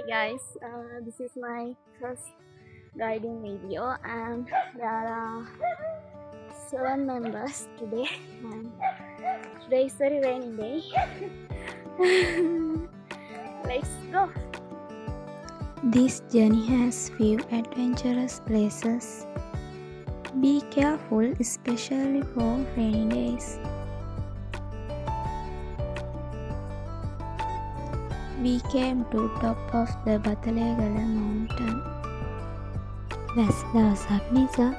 guys, this is my first riding video and there are 7 members today and today is very rainy day. Let's go. This journey has few adventurous places. Be careful, especially for rainy days. We came to top of the Batalegala mountain. වැස් දවසක් නිසා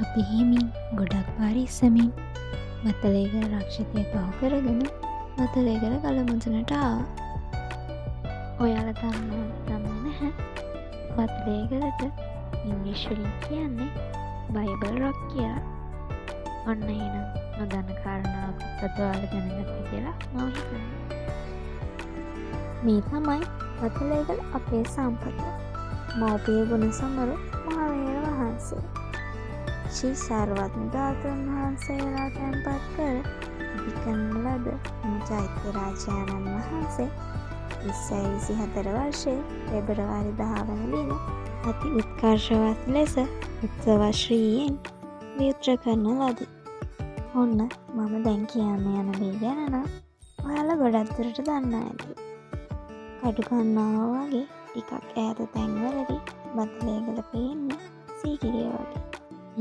අපි හිමින් ගොඩක් පරිස්සමින් බතලේගල රක්ෂිතය පහු කරගෙන බතලේගල ගලමුදුනට ආවා. ඔයාලා දන්නේ නැහැ බතලේගලට ඉංග්‍රීසි වලින් කියන්නේ බයිබල් රොක් කියලා. ඔන්න එහෙනම් නොදන්න කාරණාවක් ඔයාලා දැනගත්තා කියලා මම හිතනවා. මේ තමයි බතලේගල අපේ සම්පත. මෞපිය ගුණ සමරු මහවීර වහන්සේ. ශ්‍රී සර්වඥ ධාතුන් වහන්සේලා තැන්පත් කර ඉදිකරන ලද එම චෛත්‍ය රාජානන් වහන්සේ 2024 වර්ෂයේ පෙබරවාරි 10 වන දින අති උත්කර්ෂවත් ලෙස උත්සව ශ්‍රීයෙන් විවෘත කරන ලදී. ඔන්න මම දැන් කියන්න යන දේ ගැන නම් ඔයාලා ගොඩක් දුරට දන්නා ඇති. කඩු කන්නාව වගේ ටිකක් ඈත තැන්වලදී බතලේගල පේන්නේ සීගිරිය වගේ.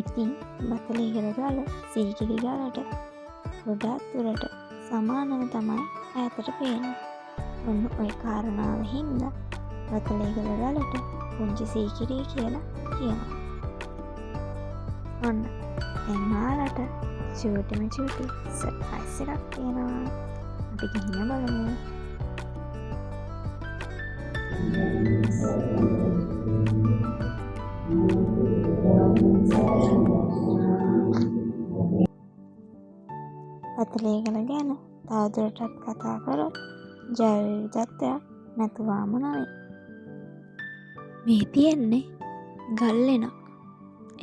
ඉතින් බතලේගල ගල සීගිරි ගලට ගොඩක් දුරට සමානව තමයි ඈතට පේන්නේ. ඔන්න ඔය කාරණාව හින්දා බතලේගල ගලට පුංචි සීගිරිය කියලා කියනවා. ඔන්න දැන් ඔයාලට චූටිම චූටි සර්ප්‍රයිස් එකක් තියෙනවා. අපි ගිහින් බලමු. බතලේගල ගැන තවදුරටත් කතා කරොත් ජෛව විවිධත්වයක් නැතුවාම නොවේ. මේ තියෙන්නේ ගල් ලෙනක්.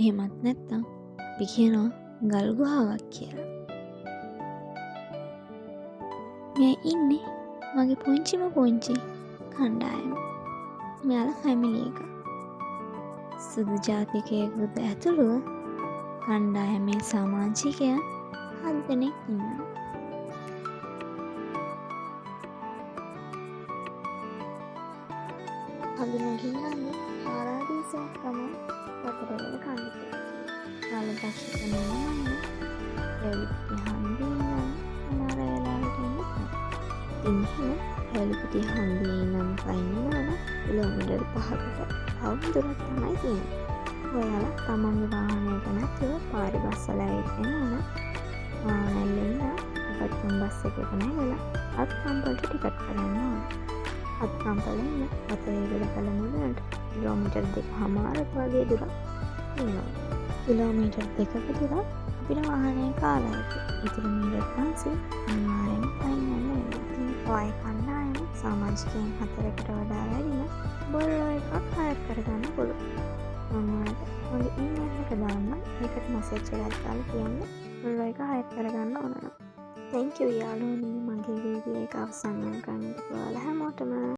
එහෙමත් නැත්නම් අපි කියනවා ගල් ගුහාවක් කියලා. මේ ඉන්නේ මගේ පුංචිම පුංචි කණ්ඩායම. මෙයාලා ෆැමිලි එක. සුදු ජාතිකයෙකුද ඇතුළුව කණ්ඩායමේ සමාජිකයන් 7 දෙනෙක් ඉන්නවා. අඳුනගින්නන්නේ ආරාධිසෙන් තමයි බතලේගල කන්දේ. කාලදක්ෂක නමන්නේ එවිත් හන්දිනම් සමහර වෙලාවට ඉන්නේ. ඉන්නේ එවිත් හන්දිනම් පයින්නවා කිලෝමීටර් 5කට අවුරුද්දක් තමයි තියෙන්නේ. ඔයාලා තමන්ගේ වාහනයක නැතුව පාරේ බස්සලා ඇවිත් වාහනෙල්ලෙන්න අපත්තුම් බස් එකක නැගලා අත්කම්පලට ටිකට් කරන්න ඕනේ. අත්කම්පලෙන් බතලේගල කලමුදලට කිලෝමීටර් 2කමාරක් වගේ දුරක් තියෙනවා. කිලෝමීටර් 2ක දුරක් අපිට වාහනය කාලා ඇති. ඉතින් මීටර් 500 අනිවාර්යෙන් පයින් යන්න වෙනවා. ඔය කණ්ඩායම සමාජිකයන් 4කට වඩා වැඩිම බොරෝ එකක් හයර් කරගන්න පුළුවන්. මම ඔයාලට මගේ ඊමේල් එක දාන්න. ඒකට මැසේජ් එකක් දාලා කියන්න බොරෝ එක හයර් කරගන්න ඕන නම්. Thank you යාළුවනේ මගේ වීඩියෝ එක අවසන් වෙනකන් ඔයාලා හැමෝටම